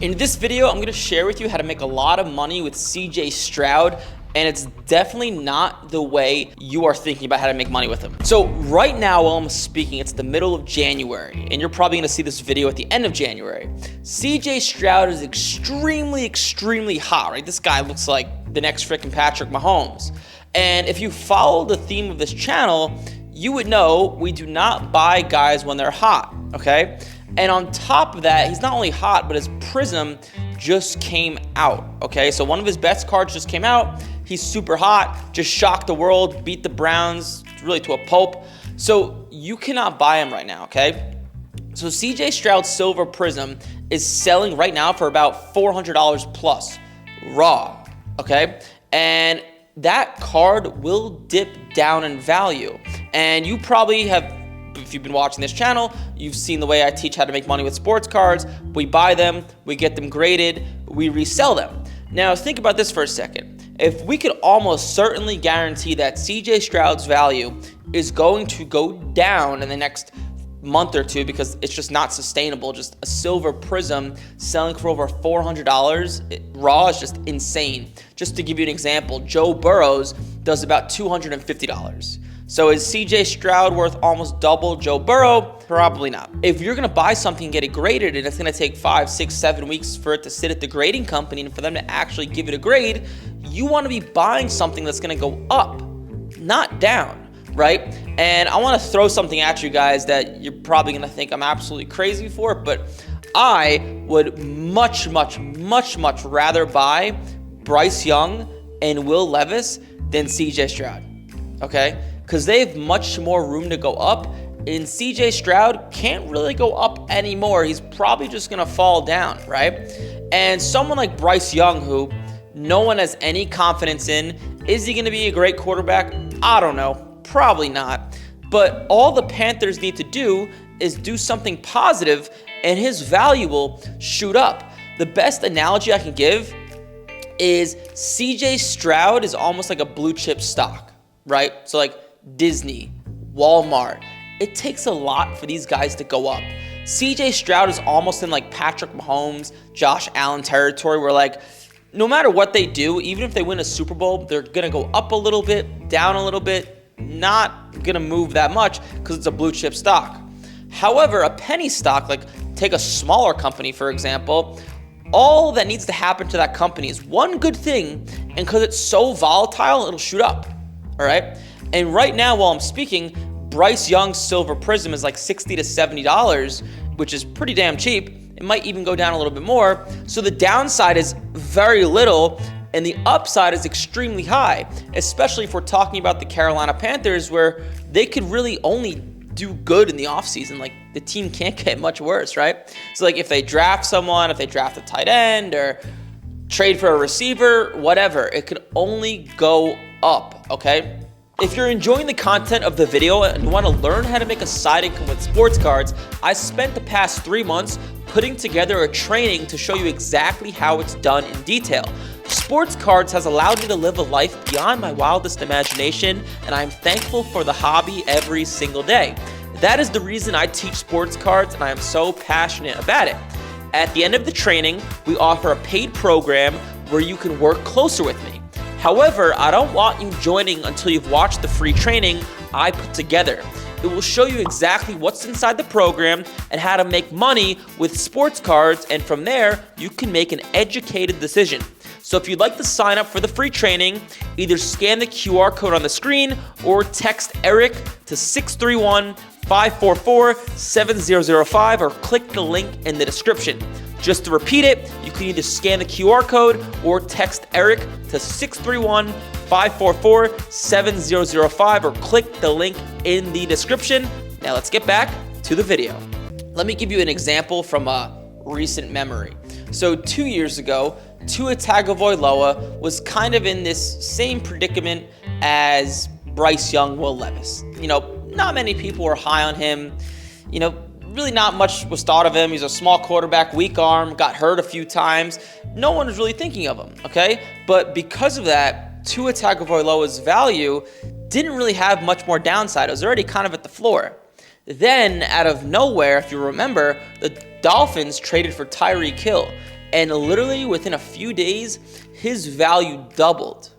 In this video, I'm going to share with you how to make a lot of money with CJ Stroud, and it's definitely not the way you are thinking about how to make money with him. So right now, while I'm speaking, it's the middle of January, and you're probably going to see this video at the end of January. CJ Stroud is extremely hot, right? This guy looks like the next freaking Patrick Mahomes. And if you follow the theme of this channel, you would know we do not buy guys when they're hot, okay? And on top of that, he's not only hot, but his prism just came out, okay? So one of his best cards just came out. He's super hot, just shocked the world, beat the Browns really to a pulp. So you cannot buy him right now, okay? So CJ Stroud Silver Prism is selling right now for about $400 plus raw, okay? And that card will dip down in value. And you probably have, if you've been watching this channel, you've seen the way I teach how to make money with sports cards. We buy them, we get them graded, we resell them. Now think about this for a second. If we could almost certainly guarantee that CJ Stroud's value is going to go down in the next month or two because it's just not sustainable, just a silver prism selling for over $400 raw is just insane. Just to give you an example, Joe Burrow's does about $250. So is CJ Stroud worth almost double Joe Burrow? Probably not. If you're gonna buy something and get it graded and it's gonna take 5, 6, 7 weeks for it to sit at the grading company and for them to actually give it a grade, you wanna be buying something that's gonna go up, not down, right? And I wanna throw something at you guys that you're probably gonna think I'm absolutely crazy for, but I would much rather buy Bryce Young and Will Levis than CJ Stroud, okay? Because they have much more room to go up, and CJ Stroud can't really go up anymore. He's probably just going to fall down, right? And someone like Bryce Young, who no one has any confidence in, is he going to be a great quarterback? I don't know. Probably not. But all the Panthers need to do is do something positive, and his value will shoot up. The best analogy I can give is CJ Stroud is almost like a blue chip stock, right? So like Disney, Walmart. It takes a lot for these guys to go up. CJ Stroud is almost in like Patrick Mahomes, Josh Allen territory where like no matter what they do, even if they win a Super Bowl, they're going to go up a little bit, down a little bit, not going to move that much because it's a blue chip stock. However, a penny stock, like take a smaller company, for example, all that needs to happen to that company is one good thing, and because it's so volatile, it'll shoot up, all right? And right now, while I'm speaking, Bryce Young's Silver Prism is like $60 to $70, which is pretty damn cheap. It might even go down a little bit more. So the downside is very little, and the upside is extremely high, especially if we're talking about the Carolina Panthers, where they could really only do good in the offseason. Like, the team can't get much worse, right? So, like, if they draft someone, if they draft a tight end or trade for a receiver, whatever, it could only go up, okay? If you're enjoying the content of the video and want to learn how to make a side income with sports cards, I spent the past 3 months putting together a training to show you exactly how it's done in detail. Sports cards has allowed me to live a life beyond my wildest imagination, and I'm thankful for the hobby every single day. That is the reason I teach sports cards, and I am so passionate about it. At the end of the training, we offer a paid program where you can work closer with me. However, I don't want you joining until you've watched the free training I put together. It will show you exactly what's inside the program and how to make money with sports cards, and from there, you can make an educated decision. So if you'd like to sign up for the free training, either scan the QR code on the screen or text Eric to 631-544-7005 or click the link in the description. Just to repeat it, you can either scan the QR code or text Eric to 631-544-7005 or click the link in the description. Now let's get back to the video. Let me give you an example from a recent memory. So 2 years ago, Tua Tagovailoa was kind of in this same predicament as Bryce Young, Will Levis. You know, not many people were high on him. You know, really not much was thought of him. He's a small quarterback, weak arm, got hurt a few times. No one was really thinking of him, okay? But because of that, Tua Tagovailoa's value didn't really have much more downside. It was already kind of at the floor. Then, out of nowhere, if you remember, the Dolphins traded for Tyreek Hill. And literally within a few days, his value doubled.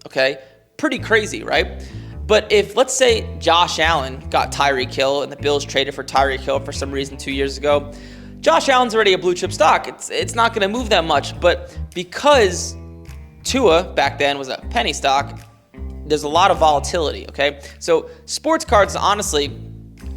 Okay, pretty crazy, right? But if, let's say, Josh Allen got Tyreek Hill and the Bills traded for Tyreek Hill for some reason 2 years ago, Josh Allen's already a blue chip stock. It's not going to move that much. But because Tua back then was a penny stock, there's a lot of volatility, okay? So sports cards, honestly,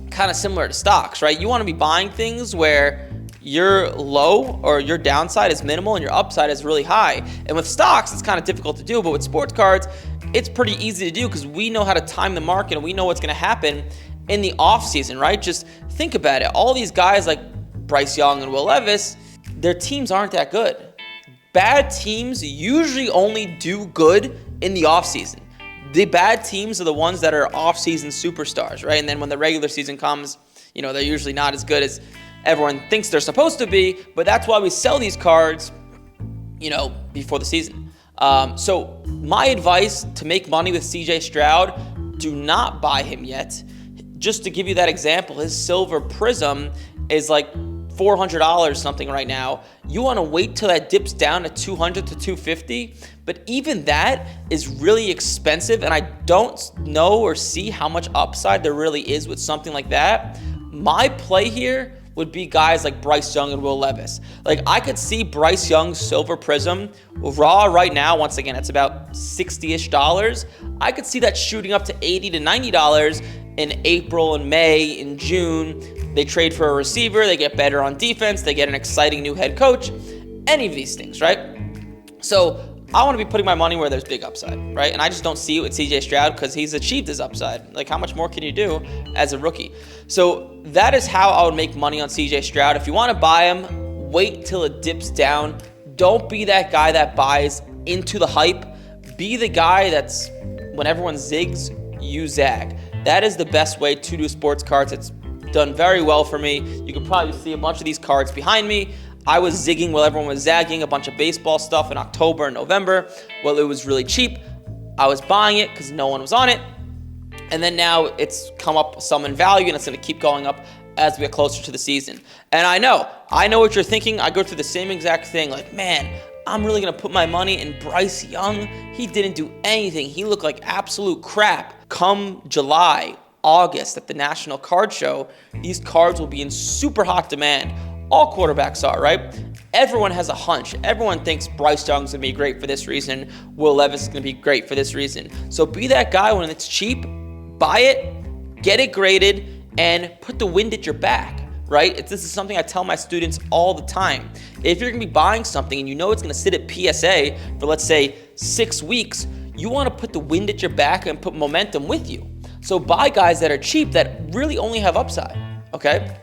kind of similar to stocks, right? You want to be buying things where your low or your downside is minimal and your upside is really high. And with stocks, it's kind of difficult to do, but with sports cards, it's pretty easy to do because we know how to time the market and we know what's going to happen in the off season, right? Just think about it. All these guys like Bryce Young and Will Levis, their teams aren't that good. Bad teams usually only do good in the off season. The bad teams are the ones that are off season superstars, right? And then when the regular season comes, they're usually not as good as everyone thinks they're supposed to be, but that's why we sell these cards, before the season. So my advice to make money with CJ Stroud, do not buy him yet. Just to give you that example, his silver prism is like $400 something right now. You want to wait till that dips down to 200 to 250, but even that is really expensive, and I don't know or see how much upside there really is with something like that. My play here would be guys like Bryce Young and Will Levis. Like, I could see Bryce Young's silver prism raw right now. Once again, it's about $60-ish. I could see that shooting up to $80 to $90 in April and May, in June. They trade for a receiver, they get better on defense, they get an exciting new head coach, any of these things, right? So I want to be putting my money where there's big upside, right? And I just don't see it with CJ Stroud because he's achieved his upside. Like, how much more can you do as a rookie? So that is how I would make money on CJ Stroud. If you want to buy him, wait till it dips down. Don't be that guy that buys into the hype. Be the guy that's, when everyone zigs, you zag. That is the best way to do sports cards. It's done very well for me. You can probably see a bunch of these cards behind me. I was zigging while everyone was zagging, a bunch of baseball stuff in October and November. Well, it was really cheap. I was buying it because no one was on it. And then now it's come up some in value, and it's going to keep going up as we get closer to the season. And I know what you're thinking. I go through the same exact thing. Like, man, I'm really going to put my money in Bryce Young. He didn't do anything. He looked like absolute crap. Come July, August at the National Card Show, these cards will be in super hot demand. All quarterbacks are, right? Everyone has a hunch. Everyone thinks Bryce Young's going to be great for this reason. Will Levis is going to be great for this reason. So be that guy when it's cheap. Buy it, get it graded, and put the wind at your back, right? This is something I tell my students all the time. If you're going to be buying something and you know it's going to sit at PSA for, let's say, 6 weeks, you want to put the wind at your back and put momentum with you. So buy guys that are cheap that really only have upside, okay?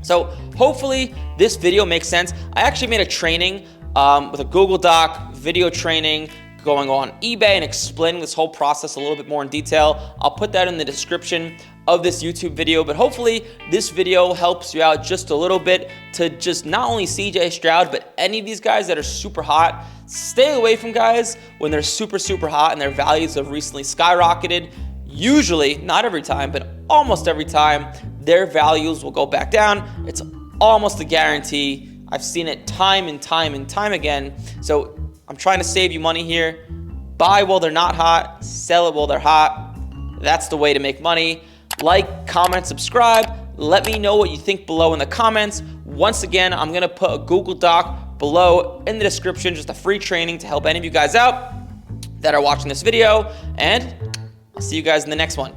So hopefully this video makes sense. I actually made a training with a Google Doc, video training, going on eBay and explaining this whole process a little bit more in detail. I'll put that in the description of this YouTube video, but hopefully this video helps you out just a little bit to just not only CJ Stroud, but any of these guys that are super hot. Stay away from guys when they're super, super hot and their values have recently skyrocketed. Usually, not every time, but almost every time, their values will go back down. It's almost a guarantee. I've seen it time and time and time again. So I'm trying to save you money here. Buy while they're not hot, sell it while they're hot. That's the way to make money. Like, comment, subscribe. Let me know what you think below in the comments. Once again, I'm gonna put a Google Doc below in the description, just a free training to help any of you guys out that are watching this video. And I'll see you guys in the next one.